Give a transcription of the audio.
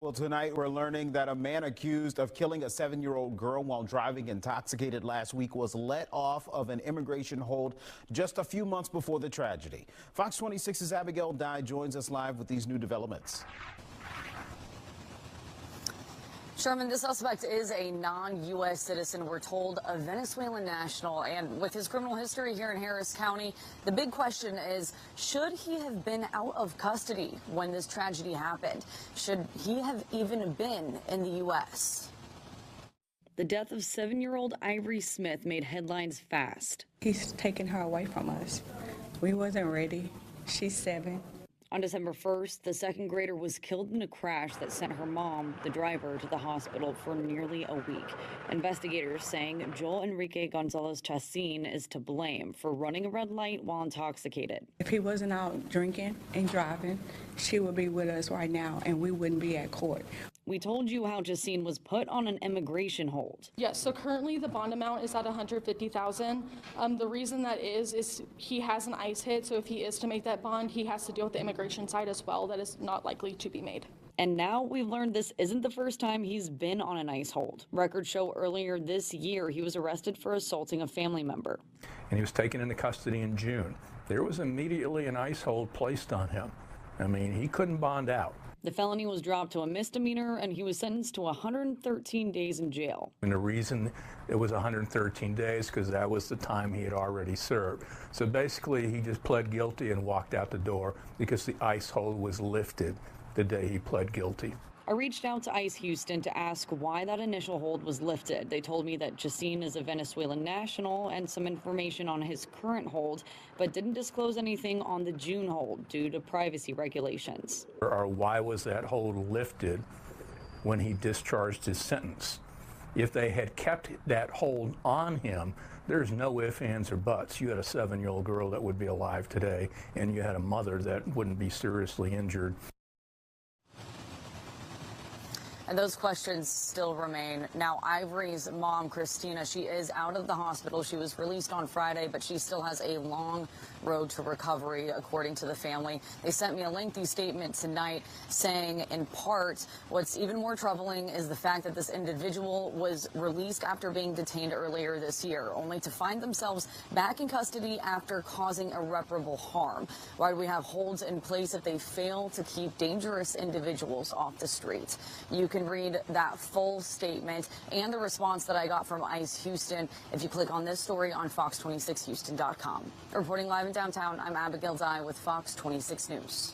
Well, tonight we're learning that a man accused of killing a 7-year-old girl while driving intoxicated last week was let off of an immigration hold just a few months before the tragedy. Fox 26's Abigail Dye joins us live with these new developments. Sherman, the suspect is a non-U.S. citizen, we're told, a Venezuelan national. And with his criminal history here in Harris County, the big question is, should he have been out of custody when this tragedy happened? Should he have even been in the U.S.? The death of 7-year-old Ivory Smith made headlines fast. He's taken her away from us. We wasn't ready. She's 7. On December 1st, the second grader was killed in a crash that sent her mom, the driver, to the hospital for nearly a week. Investigators saying Joel Enrique Gonzalez Chacin is to blame for running a red light while intoxicated. If he wasn't out drinking and driving, she would be with us right now and we wouldn't be at court. We told you how Chacin was put on an immigration hold. Yes, so currently the bond amount is at $150,000. The reason that is he has an ICE hit, so if he is to make that bond, he has to deal with the immigration side as well. That is not likely to be made. And now we've learned this isn't the first time he's been on an ICE hold. Records show earlier this year he was arrested for assaulting a family member. And he was taken into custody in June. There was immediately an ICE hold placed on him. I mean, he couldn't bond out. The felony was dropped to a misdemeanor, and he was sentenced to 113 days in jail. And the reason it was 113 days because that was the time he had already served. So basically, he just pled guilty and walked out the door because the ICE hold was lifted the day he pled guilty. I reached out to ICE Houston to ask why that initial hold was lifted. They told me that Chacin is a Venezuelan national and some information on his current hold, but didn't disclose anything on the June hold due to privacy regulations. Or why was that hold lifted when he discharged his sentence? If they had kept that hold on him, there's no ifs, ands, or buts. You had a 7-year-old girl that would be alive today, and you had a mother that wouldn't be seriously injured. And those questions still remain. Now, Ivory's mom, Christina, she is out of the hospital. She was released on Friday, but she still has a long road to recovery, according to the family. They sent me a lengthy statement tonight saying, in part, what's even more troubling is the fact that this individual was released after being detained earlier this year, only to find themselves back in custody after causing irreparable harm. Why do we have holds in place if they fail to keep dangerous individuals off the street? You can read that full statement and the response that I got from ICE Houston if you click on this story on fox26houston.com. Reporting live in downtown, I'm Abigail Dye with Fox 26 News.